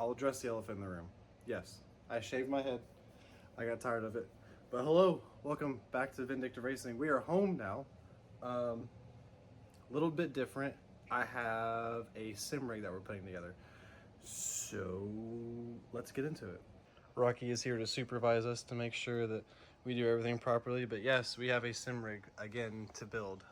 I'll address the elephant in the room. Yes, I shaved my head. I got tired of it. But hello, welcome back to Vindictive Racing. We are home now. A little bit different. I have a sim rig that we're putting together. So let's get into it. Rocky is here to supervise us to make sure that we do everything properly. But yes, we have a sim rig again to build.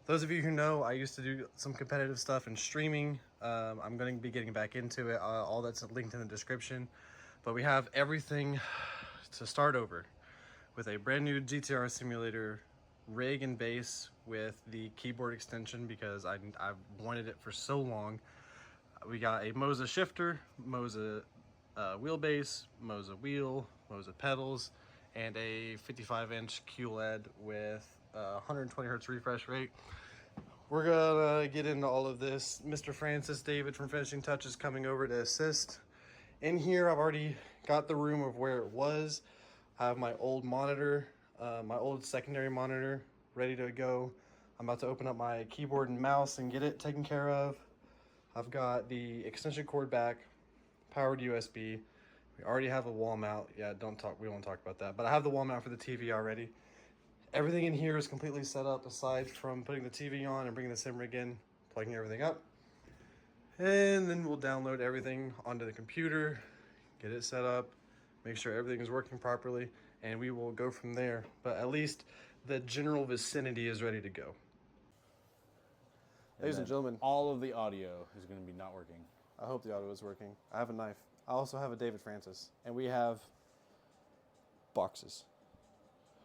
Those of you who know, I used to do some competitive stuff in streaming. I'm going to be getting back into it. All that's linked in the description. But we have everything to start over with a brand new GTR simulator rig and base with the keyboard extension because I've wanted it for so long. We got a Moza shifter, Moza wheelbase, Moza wheel, Moza pedals, and a 55-inch QLED with 120 hertz refresh rate. We're gonna get into all of this. Mr. Francis David from Finishing Touch is coming over to assist. In here, I've already got the room of where it was. I have my old monitor, my old secondary monitor ready to go. I'm about to open up my keyboard and mouse and get it taken care of. I've got the extension cord back, powered USB. We already have a wall mount. Yeah, we won't talk about that. But I have the wall mount for the TV already. Everything in here is completely set up aside from putting the TV on and bringing the sim rig in, plugging everything up. And then we'll download everything onto the computer, get it set up, make sure everything is working properly, and we will go from there. But at least the general vicinity is ready to go. Ladies and gentlemen, all of the audio is going to be not working. I hope the audio is working. I have a knife. I also have a David Francis, and we have boxes.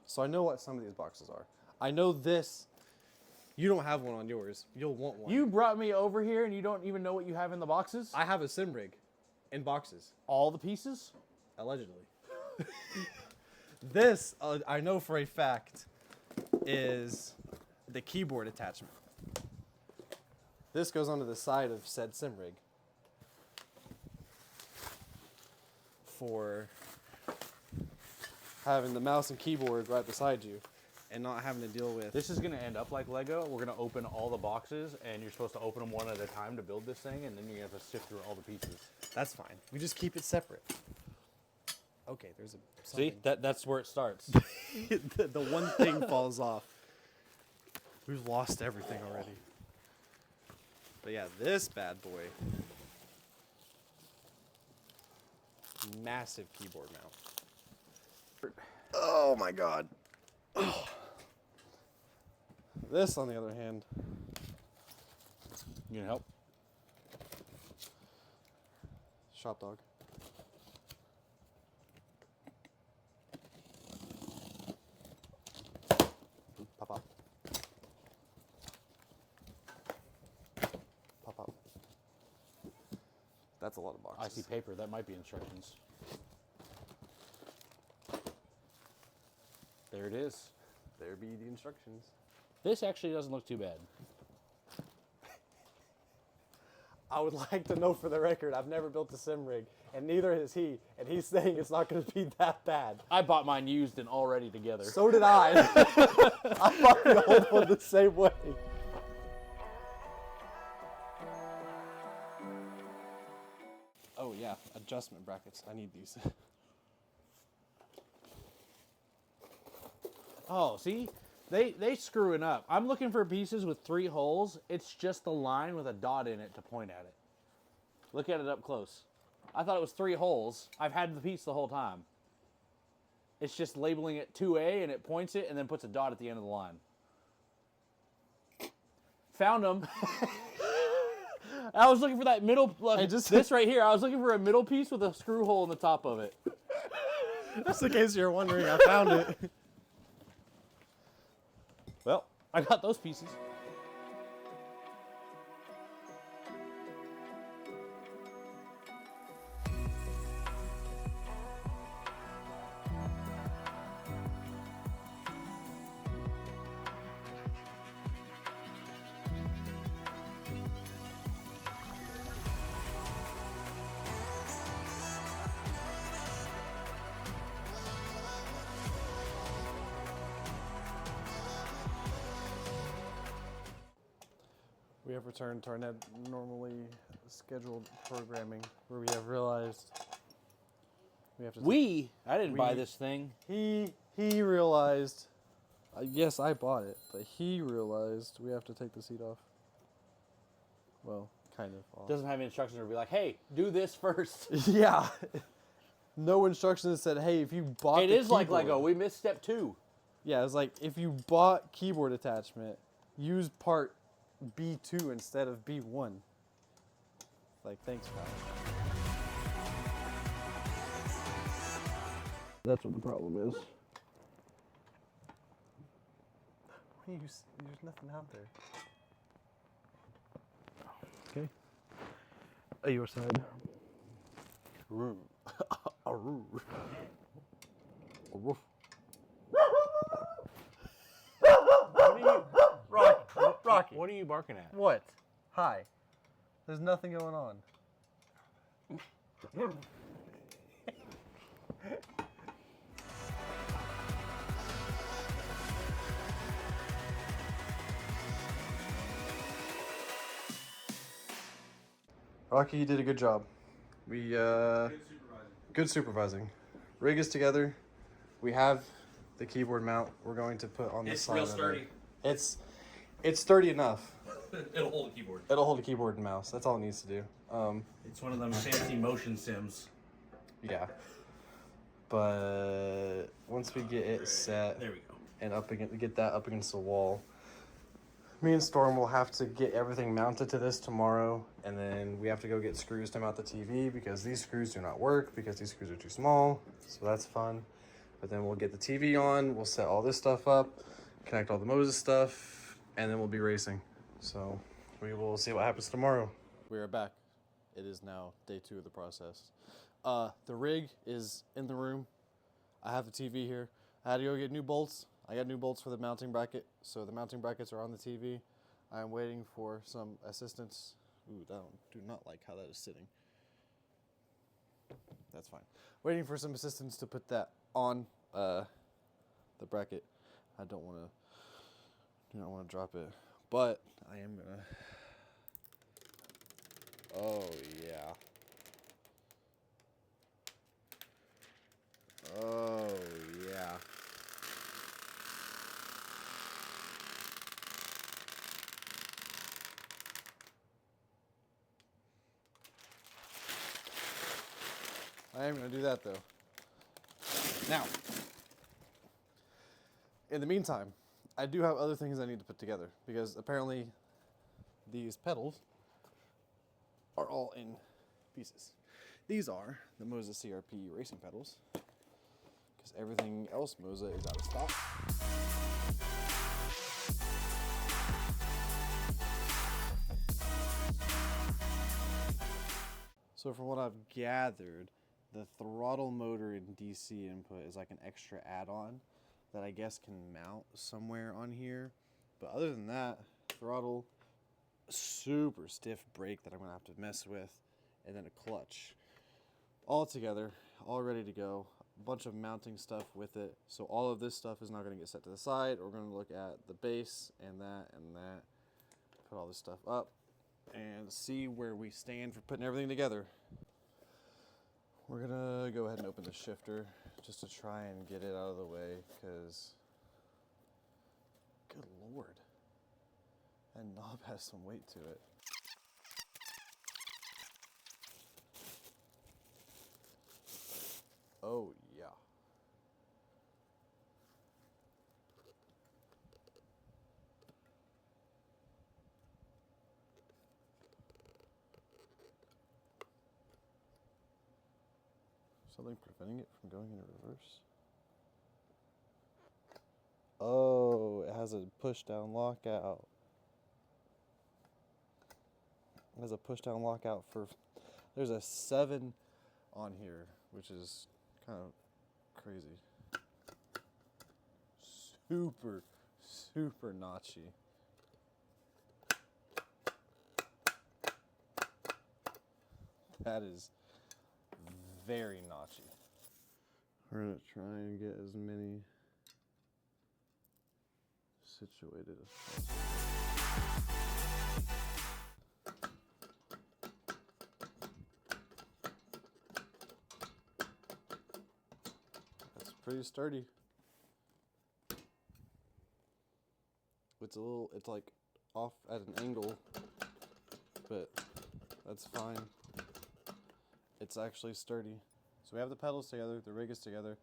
So I know what some of these boxes are. I know this. You don't have one on yours. You'll want one. You brought me over here and you don't even know what you have in the boxes? I have a sim rig in boxes. All the pieces? Allegedly. This, I know for a fact, is the keyboard attachment. This goes onto the side of said sim rig for having the mouse and keyboard right beside you and not having to deal with... This is going to end up like Lego. We're going to open all the boxes and you're supposed to open them one at a time to build this thing, and then you have to sift through all the pieces. That's fine. We just keep it separate. Okay, there's a... Something. See? That's where it starts. the one thing falls off. We've lost everything already. But yeah, this bad boy. Massive keyboard mount. Oh my god. Oh. This, on the other hand. You can help? Shop dog. Pop up. Pop up. That's a lot of boxes. I see paper. That might be instructions. There it is. There be the instructions. This actually doesn't look too bad. I would like to know for the record, I've never built a sim rig, and neither has he, and he's saying it's not going to be that bad. I bought mine used and already together. So did I. I bought the old one the same way. Oh yeah, adjustment brackets. I need these. Oh, see? They screwing up. I'm looking for pieces with 3 holes. It's just a line with a dot in it to point at it. Look at it up close. I thought it was 3 holes. I've had the piece the whole time. It's just labeling it 2A and it points it and then puts a dot at the end of the line. Found them. I was looking for that middle, this right here. I was looking for a middle piece with a screw hole in the top of it. Just in case you're wondering, I found it. Well, I got those pieces. We have returned to our normally scheduled programming where we have realized we have to. I didn't buy this thing. He realized. Yes, I bought it, but he realized we have to take the seat off. Well, kind of off. Doesn't have any instructions to be like, hey, do this first. Yeah. No instructions said, hey, if you bought It the is like keyboard- Lego. We missed step 2. Yeah, it's like if you bought keyboard attachment, use part B2 instead of B1. Like, thanks, pal. That's what the problem is. There's nothing out there. Okay. Your side. Rocky. What are you barking at? What? Hi. There's nothing going on. Rocky, you did a good job. We good supervising. Rig is together. We have the keyboard mount. We're going to put on the side. It's real sturdy. It's sturdy enough. It'll hold a keyboard. It'll hold a keyboard and mouse. That's all it needs to do. It's one of them fancy motion sims. Yeah. But once we get it set There we go. and get that up against the wall, me and Storm will have to get everything mounted to this tomorrow, and then we have to go get screws to mount the TV because these screws do not work because these screws are too small. So that's fun. But then we'll get the TV on, we'll set all this stuff up, connect all the Moses stuff, and then we'll be racing. So we will see what happens tomorrow. We are back. It is now day 2 of the process. The rig is in the room. I have the TV here. I had to go get new bolts. I got new bolts for the mounting bracket, so the mounting brackets are on the TV. I'm waiting for some assistance. Ooh, do not like how that is sitting. That's fine. Waiting for some assistance to put that on the bracket. I do not want to drop it, but I am gonna. Oh yeah. Oh yeah. I am going to do that though. Now, in the meantime, I do have other things I need to put together because apparently these pedals are all in pieces. These are the Moses CRP racing pedals because everything else Mosa is out of stock. So from what I've gathered, the throttle motor and DC input is like an extra add-on that I guess can mount somewhere on here. But other than that, throttle, super stiff brake that I'm gonna have to mess with, and then a clutch. All together, all ready to go. A bunch of mounting stuff with it. So all of this stuff is now gonna get set to the side. We're gonna look at the base and that, put all this stuff up, and see where we stand for putting everything together. We're gonna go ahead and open the shifter just to try and get it out of the way, because good lord, that knob has some weight to it. Oh yeah. Something preventing it from going into reverse? Oh, it has a push down lockout. It has a push down lockout for, there's a 7 on here, which is kind of crazy. Super, super notchy. That is very notchy. We're gonna try and get as many situated as possible. pretty sturdy. It's like off at an angle, but that's fine. It's actually sturdy. So we have the pedals together, the rig is together,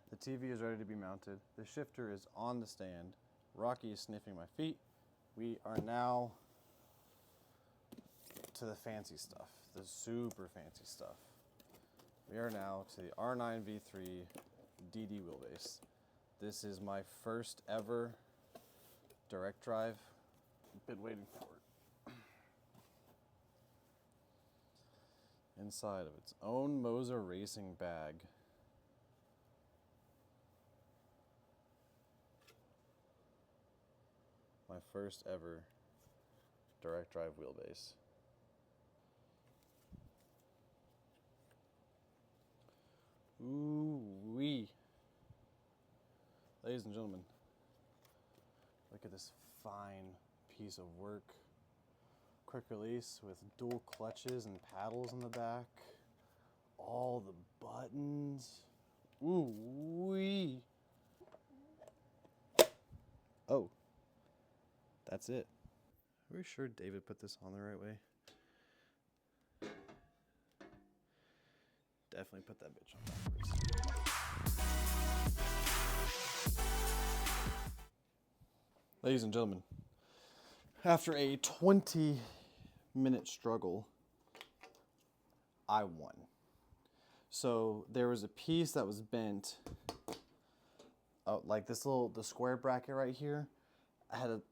the TV is ready to be mounted, the shifter is on the stand, Rocky is sniffing my feet. We are now to the fancy stuff, the super fancy stuff. We are now to the R9 V3 DD wheelbase. This is my first ever direct drive. I've been waiting for it. Inside of its own Moser racing bag. My first ever direct drive wheelbase. Ooh-wee. Ladies and gentlemen, look at this fine piece of work. Quick release with dual clutches and paddles in the back. All the buttons. Ooh-wee. Oh, that's it. Are we sure David put this on the right way? Definitely put that bitch on backwards. Ladies and gentlemen, after a 20-minute struggle, I won. So there was a piece that was bent, like the square bracket right here. I had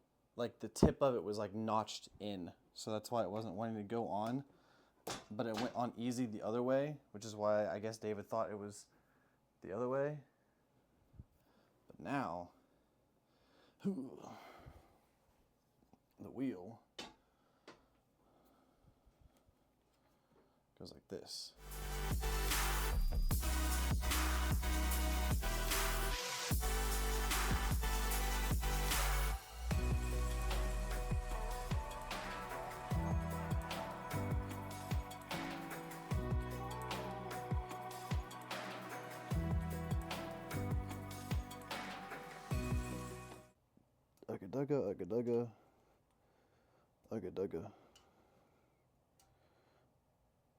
the tip of it was like notched in, so that's why it wasn't wanting to go on. But it went on easy the other way, which is why I guess David thought it was the other way. But now, the wheel goes like this. Ugga dugga, ugga dugga, ugga dugga,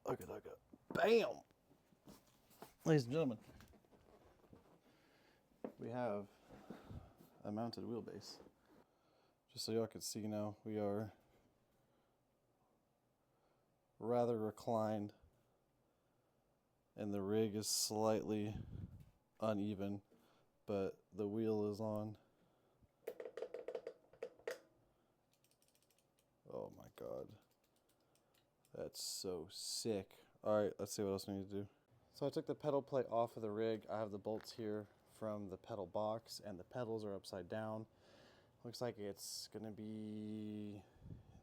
ugga dugga. Bam! Ladies and gentlemen, we have a mounted wheelbase. Just so y'all can see now, we are rather reclined and the rig is slightly uneven, but the wheel is on. Oh my god. That's so sick. Alright, let's see what else we need to do. So I took the pedal plate off of the rig. I have the bolts here from the pedal box and the pedals are upside down. Looks like it's gonna be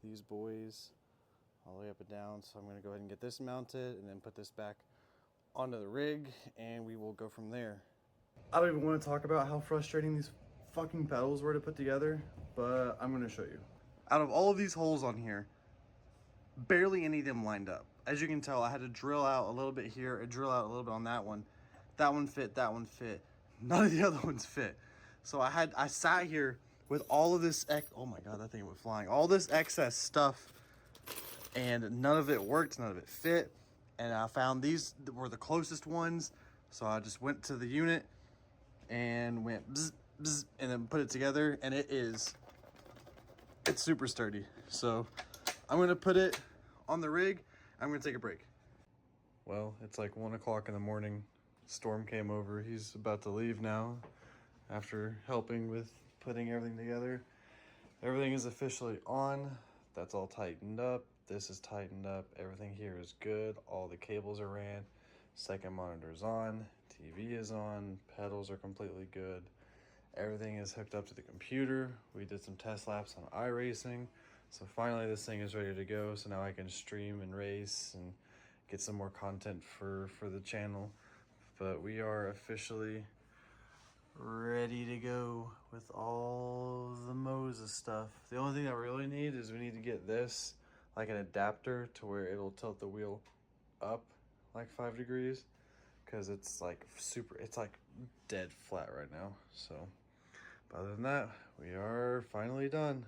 these boys all the way up and down. So I'm gonna go ahead and get this mounted and then put this back onto the rig and we will go from there. I don't even want to talk about how frustrating these fucking pedals were to put together, but I'm gonna show you. Out of all of these holes on here, barely any of them lined up. As you can tell, I had to drill out a little bit here and drill out a little bit on that one. That one fit, that one fit. None of the other ones fit. So I sat here with all of this, oh my god, that thing went flying. All this excess stuff and none of it worked, none of it fit. And I found these were the closest ones. So I just went to the unit and went bzz, bzz, and then put it together and it's super sturdy. So I'm gonna put it on the rig. I'm gonna take a break. Well, it's like 1 o'clock in the morning. Storm came over. He's about to leave now after helping with putting everything together. Everything is officially on. That's all tightened up. This is tightened up. Everything here is good. All the cables are ran. Second monitor is on. TV is on. Pedals are completely good. Everything is hooked up to the computer. We did some test laps on iRacing. So finally this thing is ready to go. So now I can stream and race and get some more content for the channel. But we are officially ready to go with all the Moses stuff. The only thing that we really need is we need to get this like an adapter to where it'll tilt the wheel up like 5 degrees. because it's like it's like dead flat right now. So, but other than that, we are finally done.